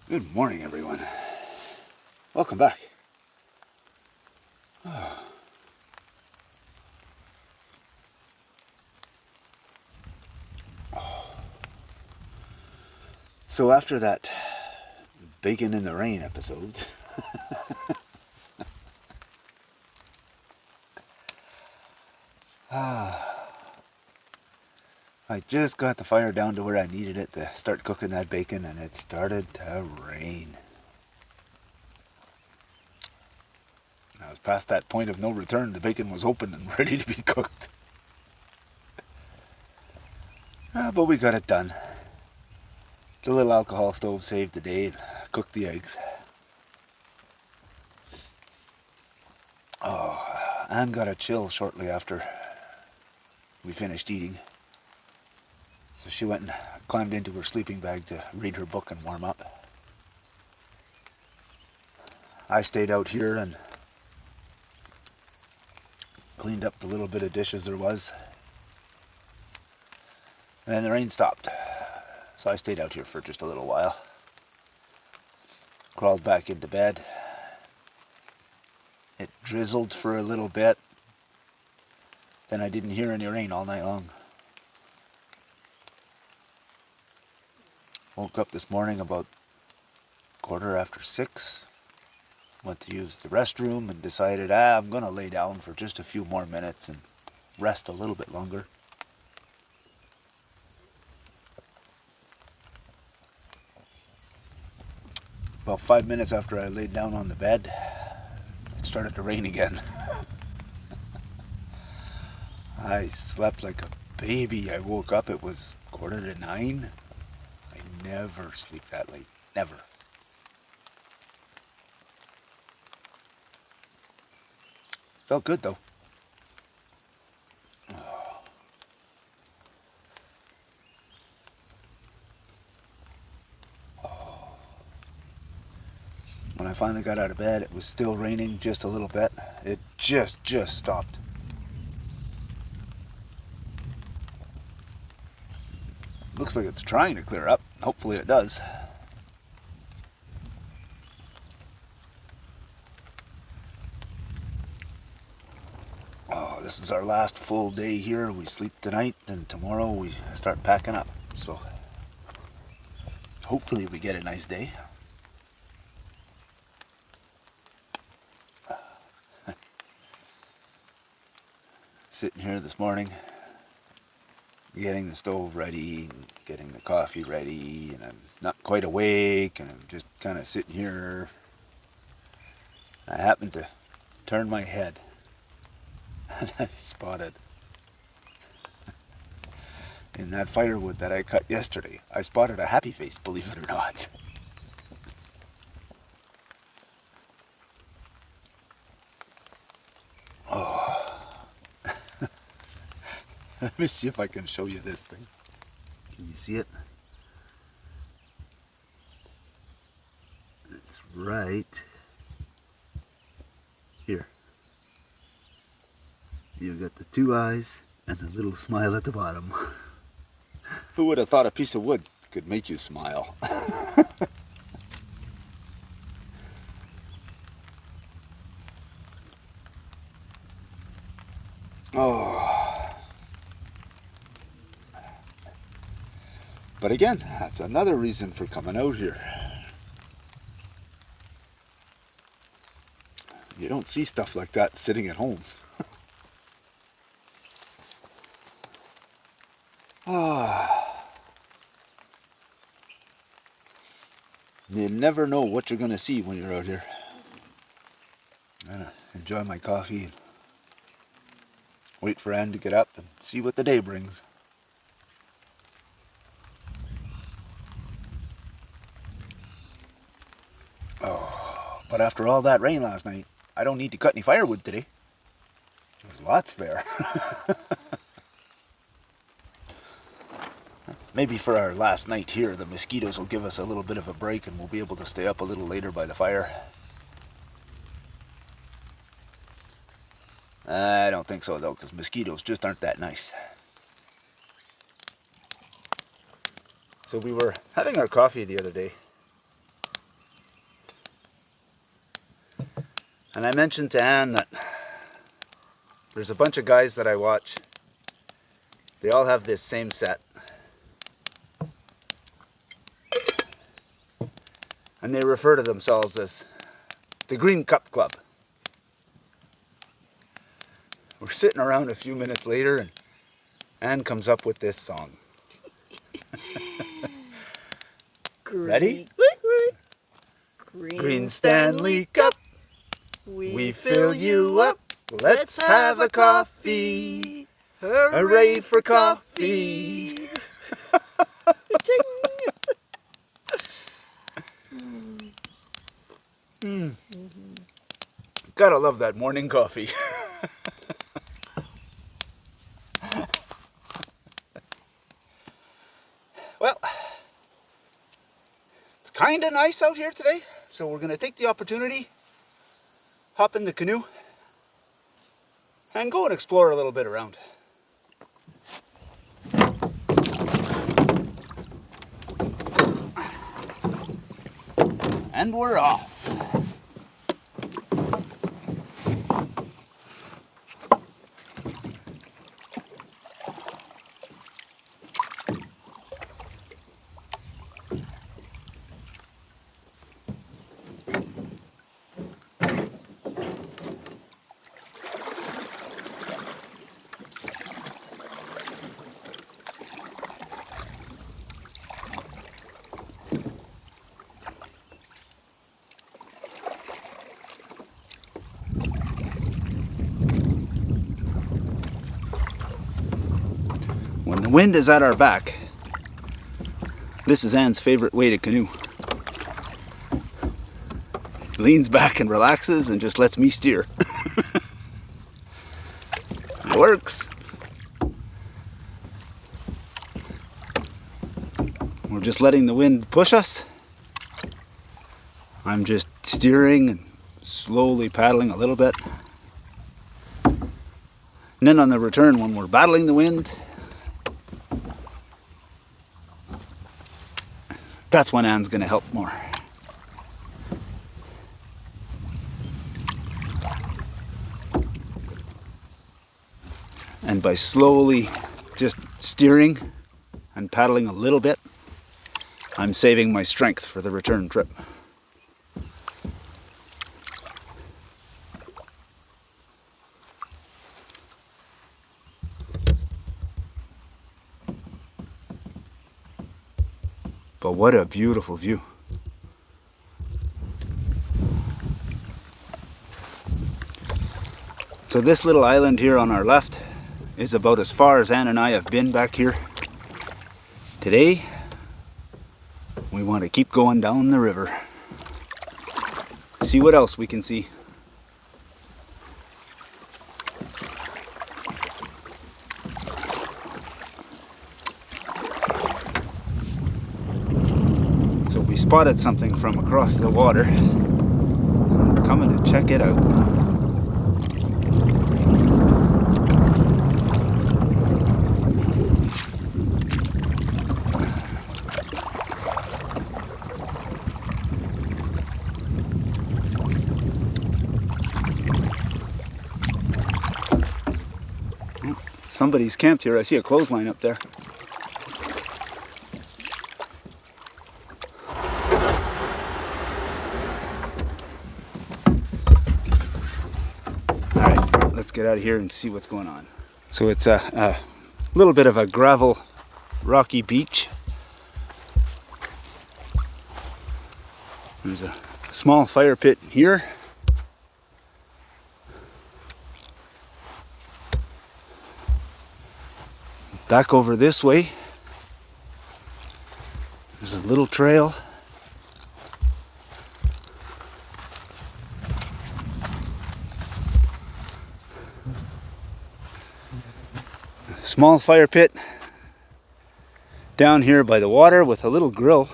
Good morning, everyone. Welcome back. So after that bacon in the rain episode, I just got the fire down to where I needed it to start cooking that bacon, and it started to rain. I was past that point of no return. The bacon was open and ready to be cooked. But we got it done. The little alcohol stove saved the day and cooked the eggs. Anne got a chill shortly after we finished eating. So she went and climbed into her sleeping bag to read her book and warm up. I stayed out here and cleaned up the little bit of dishes there was. And then the rain stopped. So I stayed out here for just a little while. Crawled back into bed. It drizzled for a little bit. Then I didn't hear any rain all night long. Woke up this morning about 6:15. Went to use the restroom and decided, I'm going to lay down for just a few more minutes and rest a little bit longer. About 5 minutes after I laid down on the bed, it started to rain again. I slept like a baby. I woke up, it was 9:15. I never sleep that late. Never. Felt good though. When I finally got out of bed, it was still raining just a little bit. It just stopped. Looks like it's trying to clear up. Hopefully it does. This is our last full day here. We sleep tonight, and tomorrow we start packing up. So hopefully we get a nice day. Sitting here this morning, getting the stove ready, getting the coffee ready, and I'm not quite awake, and I'm just kind of sitting here. I happened to turn my head, and I spotted in that firewood that I cut yesterday, I spotted a happy face, believe it or not. Let me see if I can show you this thing. Can you see it? It's right here. You've got the two eyes and the little smile at the bottom. Who would have thought a piece of wood could make you smile? But again, that's another reason for coming out here. You don't see stuff like that sitting at home. You never know what you're going to see when you're out here. I'm going to enjoy my coffee and wait for Anne to get up and see what the day brings. But after all that rain last night, I don't need to cut any firewood today. There's lots there. Maybe for our last night here, the mosquitoes will give us a little bit of a break and we'll be able to stay up a little later by the fire. I don't think so though, because mosquitoes just aren't that nice. So we were having our coffee the other day, And I mentioned to Anne that there's a bunch of guys that I watch. They all have this same set. And they refer to themselves as the Green Cup Club. We're sitting around a few minutes later and Anne comes up with this song. Ready? Green Stanley Cup, we fill you up. Let's have a coffee. Hooray for coffee. Gotta love that morning coffee. Well, it's kind of nice out here today, so we're going to take the opportunity, hop in the canoe, and go and explore a little bit around. And we're off. When the wind is at our back, this is Anne's favorite way to canoe. Leans back and relaxes and just lets me steer. It works. We're just letting the wind push us. I'm just steering and slowly paddling a little bit. And then on the return, when we're battling the wind, that's when Anne's going to help more. And by slowly just steering and paddling a little bit, I'm saving my strength for the return trip. But what a beautiful view. So this little island here on our left is about as far as Anne and I have been back here. Today, we want to keep going down the river. See what else we can see. So we spotted something from across the water. We're coming to check it out. Somebody's camped here. I see a clothesline up there. Alright, let's get out of here and see what's going on. So it's a little bit of a gravel, rocky beach. There's a small fire pit here. Back over this way, there's a little trail. A small fire pit down here by the water with a little grill.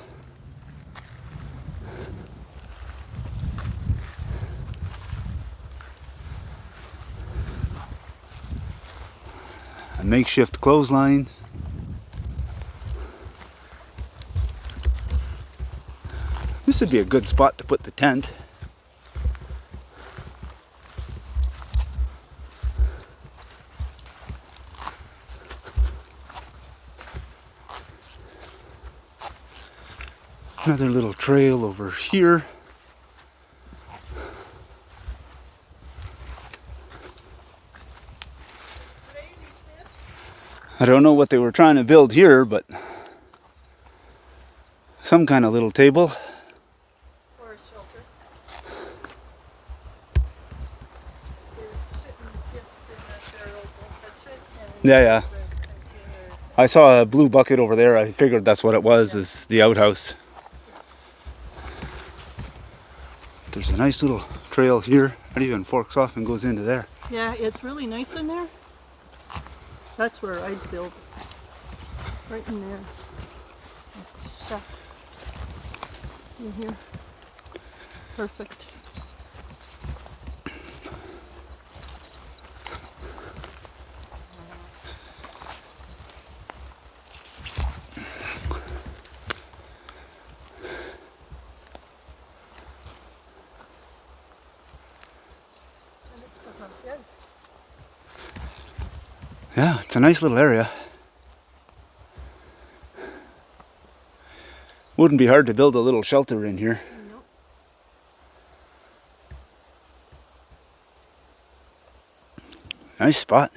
A makeshift clothesline. This would be a good spot to put the tent. Another little trail over here. I don't know what they were trying to build here, but some kind of little table. Or a shelter. There's sitting just in that barrel, don't touch it. And Yeah, yeah. there's a container. I saw a blue bucket over there. I figured that's what it was, is the outhouse. There's a nice little trail here. It even forks off and goes into there. Yeah, it's really nice in there. That's where I'd build. Right in there. It's in here. Perfect. And it's potential. Yeah, it's a nice little area. Wouldn't be hard to build a little shelter in here. Nope. Nice spot.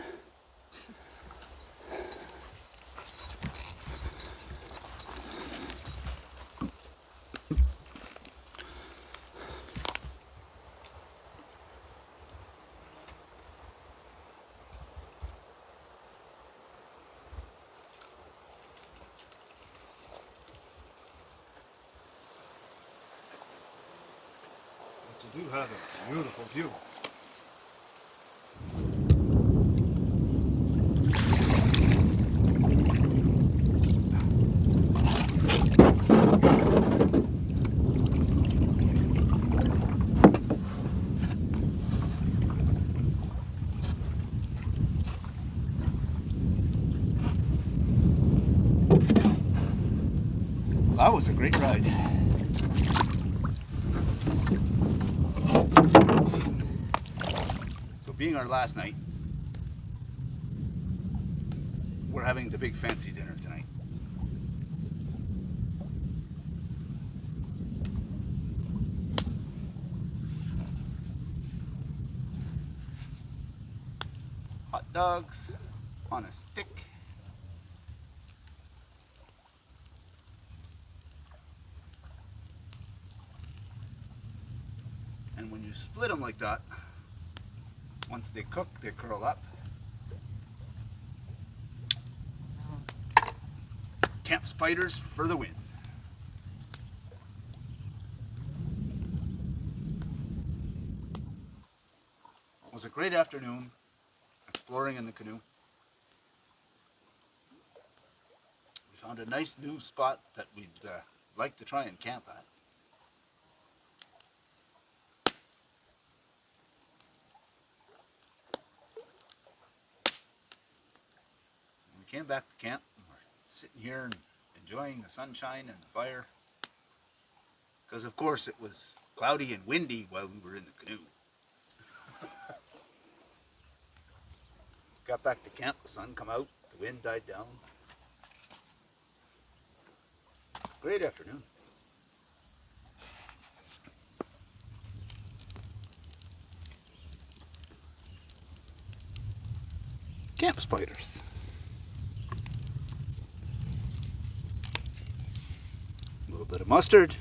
You do have a beautiful view. That was a great ride. So being our last night, we're having the big fancy dinner tonight. Hot dogs on a stick. And when you split them like that, once they cook, they curl up. Camp spiders for the win. It was a great afternoon exploring in the canoe. We found a nice new spot that we'd like to try and camp at. We came back to camp and we're sitting here and enjoying the sunshine and the fire. Because of course it was cloudy and windy while we were in the canoe. Got back to camp, the sun come out, the wind died down. Great afternoon. Camp spiders. A little bit of mustard.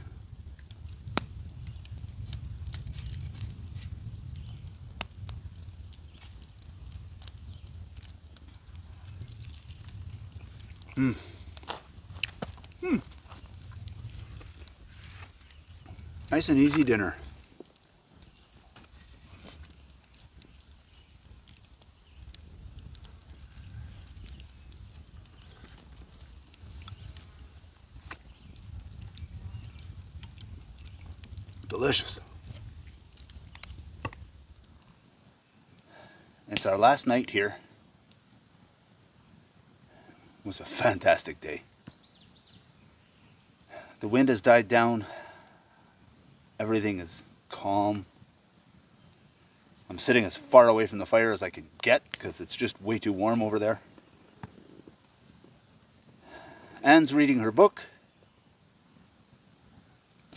Nice and easy dinner. Delicious. It's our last night here. It was a fantastic day. The wind has died down. Everything is calm. I'm sitting as far away from the fire as I can get because it's just way too warm over there. Anne's reading her book.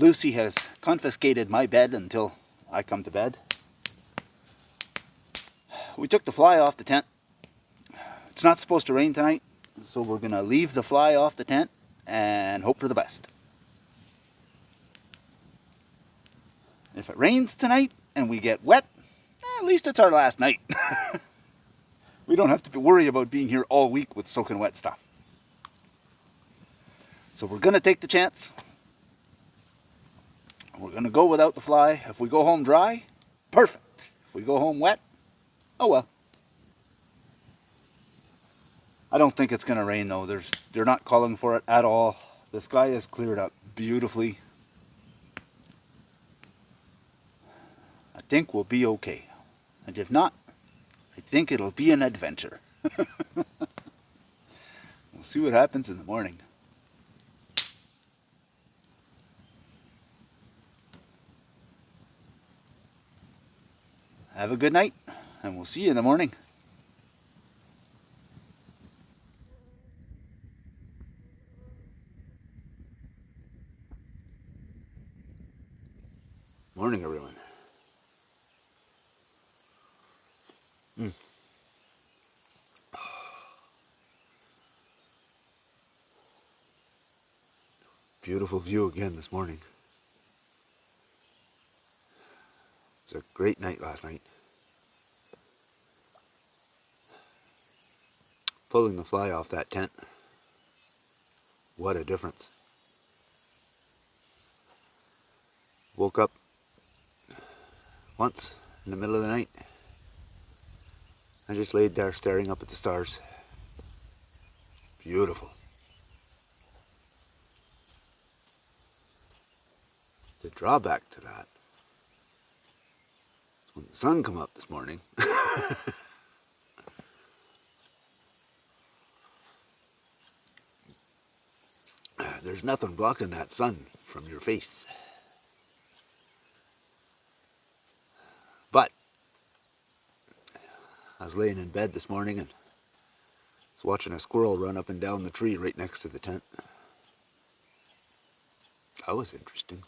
Lucy has confiscated my bed until I come to bed. We took the fly off the tent. It's not supposed to rain tonight, so we're going to leave the fly off the tent and hope for the best. If it rains tonight and we get wet, at least it's our last night. We don't have to worry about being here all week with soaking wet stuff. So we're going to take the chance. We're going to go without the fly. If we go home dry, perfect. If we go home wet, oh well. I don't think it's going to rain though. They're not calling for it at all. The sky is cleared up beautifully. I think we'll be okay. And if not, I think it'll be an adventure. We'll see what happens in the morning. Have a good night, and we'll see you in the morning. Morning, everyone. Beautiful view again this morning. It was a great night last night. Pulling the fly off that tent. What a difference. Woke up once in the middle of the night. I just laid there staring up at the stars. Beautiful. The drawback to that, when the sun come up this morning, there's nothing blocking that sun from your face. But I was laying in bed this morning and was watching a squirrel run up and down the tree right next to the tent. That was interesting.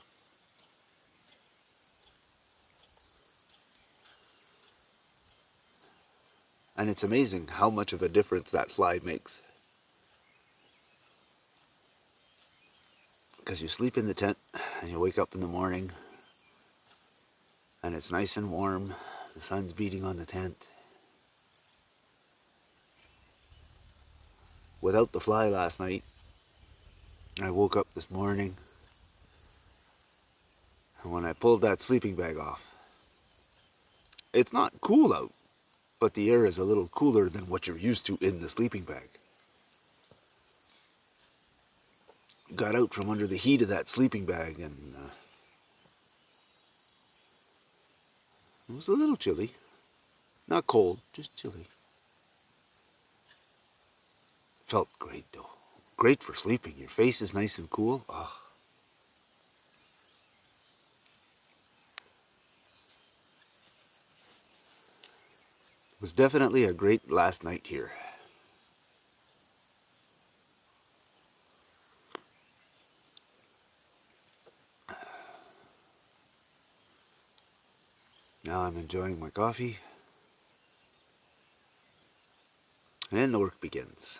And it's amazing how much of a difference that fly makes. Because you sleep in the tent and you wake up in the morning and it's nice and warm. The sun's beating on the tent. Without the fly last night, I woke up this morning, and when I pulled that sleeping bag off, it's not cool out, but the air is a little cooler than what you're used to in the sleeping bag. Got out from under the heat of that sleeping bag, and it was a little chilly. Not cold, just chilly. Felt great though. Great for sleeping. Your face is nice and cool. Oh. It was definitely a great last night here. Now I'm enjoying my coffee. And then the work begins.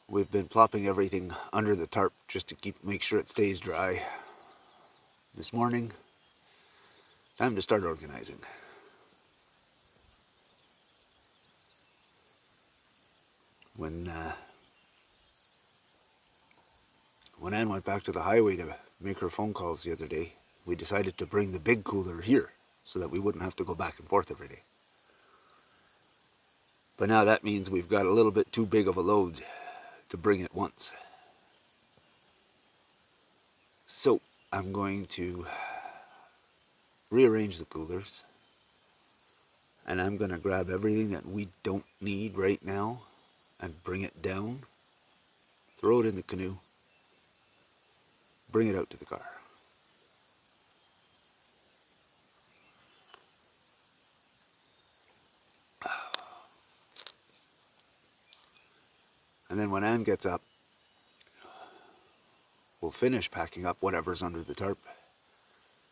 We've been plopping everything under the tarp just to make sure it stays dry. This morning, time to start organizing. When Ann went back to the highway to make her phone calls the other day, we decided to bring the big cooler here so that we wouldn't have to go back and forth every day. But now that means we've got a little bit too big of a load to bring at once. So I'm going to rearrange the coolers, and I'm going to grab everything that we don't need right now and bring it down, throw it in the canoe, bring it out to the car. And then when Ann gets up, we'll finish packing up whatever's under the tarp.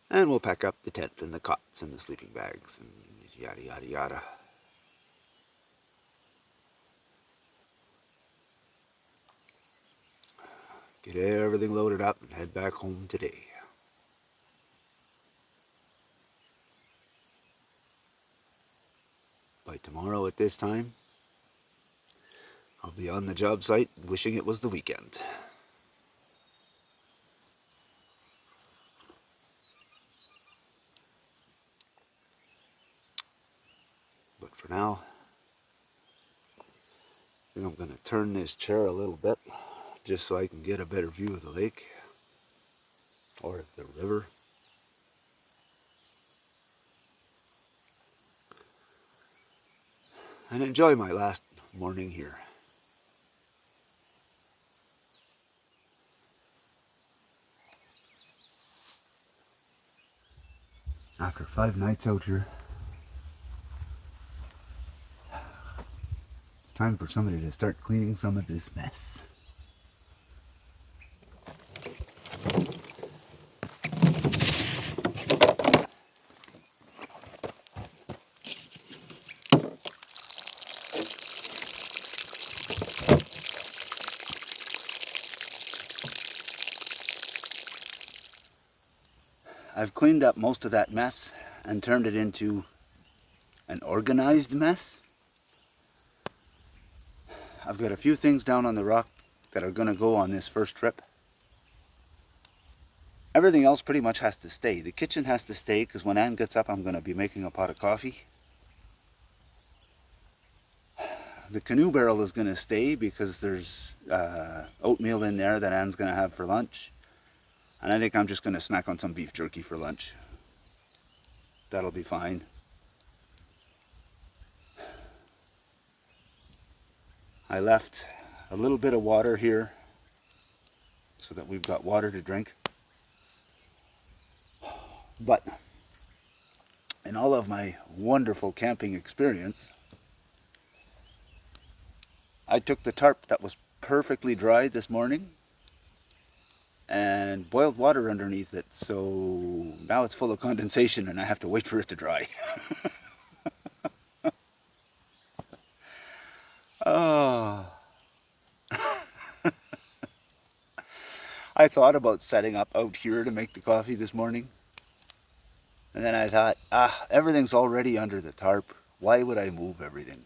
And we'll pack up the tent and the cots and the sleeping bags and yada yada yada. Get everything loaded up and head back home today. By tomorrow at this time, I'll be on the job site wishing it was the weekend. But for now, I think I'm going to turn this chair a little bit just so I can get a better view of the lake or the river. And enjoy my last morning here. After 5 nights out here, it's time for somebody to start cleaning some of this mess. I've cleaned up most of that mess and turned it into an organized mess. I've got a few things down on the rock that are going to go on this first trip. Everything else pretty much has to stay. The kitchen has to stay because when Ann gets up I'm going to be making a pot of coffee. The canoe barrel is going to stay because there's oatmeal in there that Ann's going to have for lunch. And I think I'm just going to snack on some beef jerky for lunch. That'll be fine. I left a little bit of water here so that we've got water to drink. But in all of my wonderful camping experience, I took the tarp that was perfectly dry this morning and boiled water underneath it, so now it's full of condensation and I have to wait for it to dry. Oh. I thought about setting up out here to make the coffee this morning, and then I thought, everything's already under the tarp. Why would I move everything?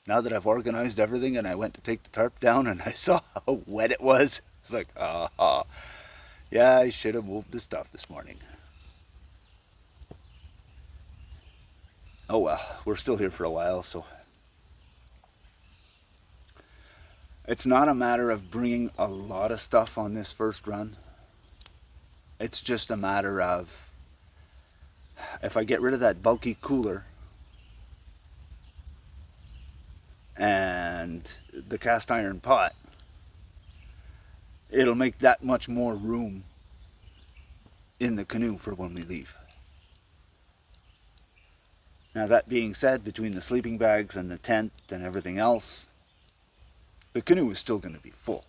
Now that I've organized everything and I went to take the tarp down and I saw how wet it was, it's like, yeah, I should have moved the stuff this morning. Oh well, we're still here for a while, so. It's not a matter of bringing a lot of stuff on this first run. It's just a matter of, if I get rid of that bulky cooler and the cast iron pot, it'll make that much more room in the canoe for when we leave. Now that being said, between the sleeping bags and the tent and everything else, the canoe is still going to be full.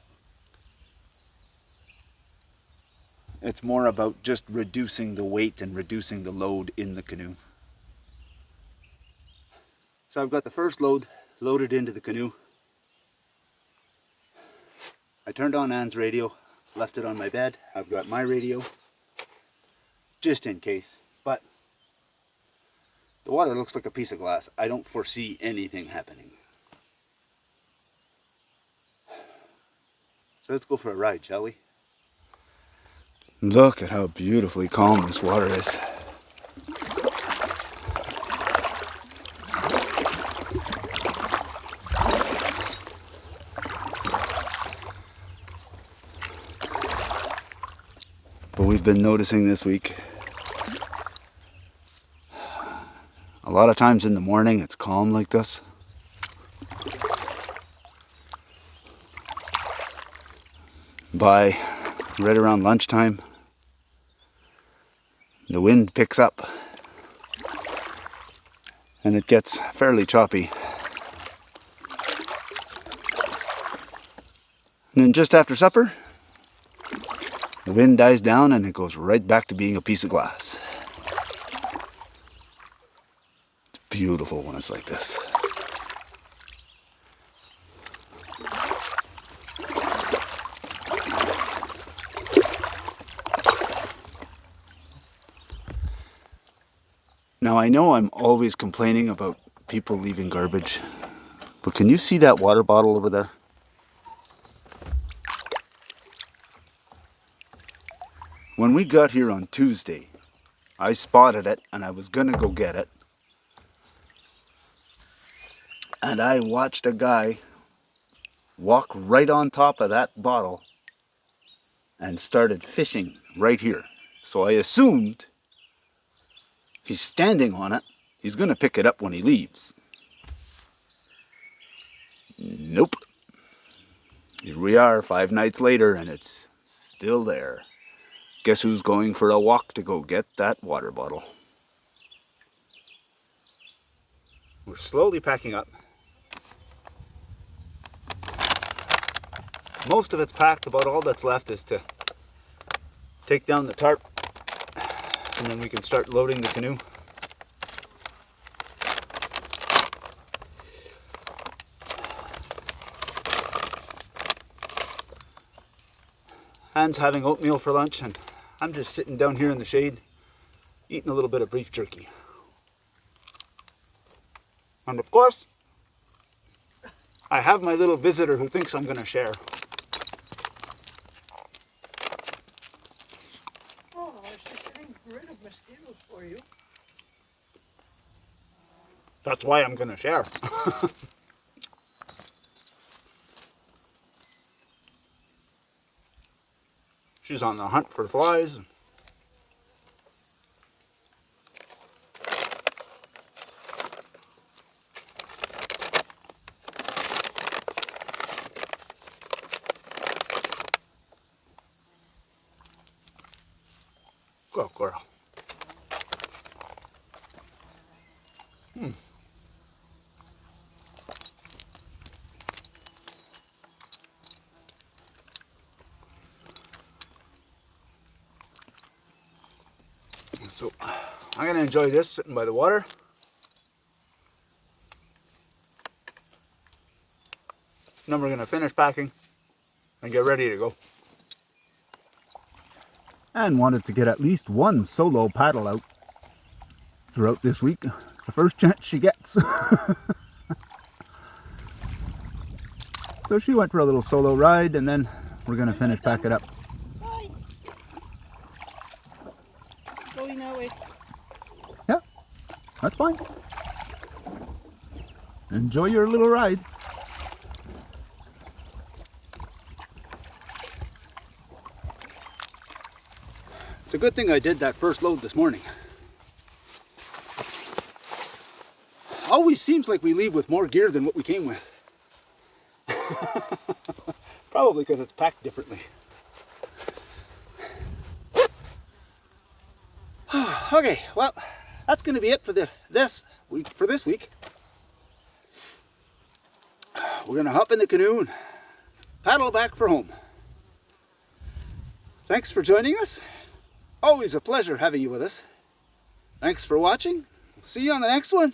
It's more about just reducing the weight and reducing the load in the canoe. So I've got the first load loaded into the canoe. I turned on Ann's radio, left it on my bed. I've got my radio, just in case. But the water looks like a piece of glass. I don't foresee anything happening. So let's go for a ride, shall we? Look at how beautifully calm this water is. But we've been noticing this week, a lot of times in the morning it's calm like this. By right around lunchtime, the wind picks up and it gets fairly choppy. And then just after supper, the wind dies down and it goes right back to being a piece of glass. It's beautiful when it's like this. Now I know I'm always complaining about people leaving garbage, but can you see that water bottle over there? When we got here on Tuesday, I spotted it and I was gonna go get it. And I watched a guy walk right on top of that bottle and started fishing right here. So I assumed he's standing on it. He's gonna pick it up when he leaves. Nope. Here we are 5 nights later and it's still there. Guess who's going for a walk to go get that water bottle? We're slowly packing up. Most of it's packed. About all that's left is to take down the tarp and then we can start loading the canoe. Anne's having oatmeal for lunch and I'm just sitting down here in the shade eating a little bit of beef jerky. And of course, I have my little visitor who thinks I'm going to share. Oh, I was just getting rid of mosquitoes for you. That's why I'm going to share. She's on the hunt for flies. Go, girl. So I'm going to enjoy this sitting by the water. Then we're going to finish packing and get ready to go. Anne wanted to get at least one solo paddle out throughout this week. It's the first chance she gets. So she went for a little solo ride and then we're going to finish pack it up. Bye. Going that way. Yeah, that's fine. Enjoy your little ride. It's a good thing I did that first load this morning. Always seems like we leave with more gear than what we came with. Probably because it's packed differently. Okay, well, that's going to be it for this week. We're going to hop in the canoe and paddle back for home. Thanks for joining us. Always a pleasure having you with us. Thanks for watching. See you on the next one.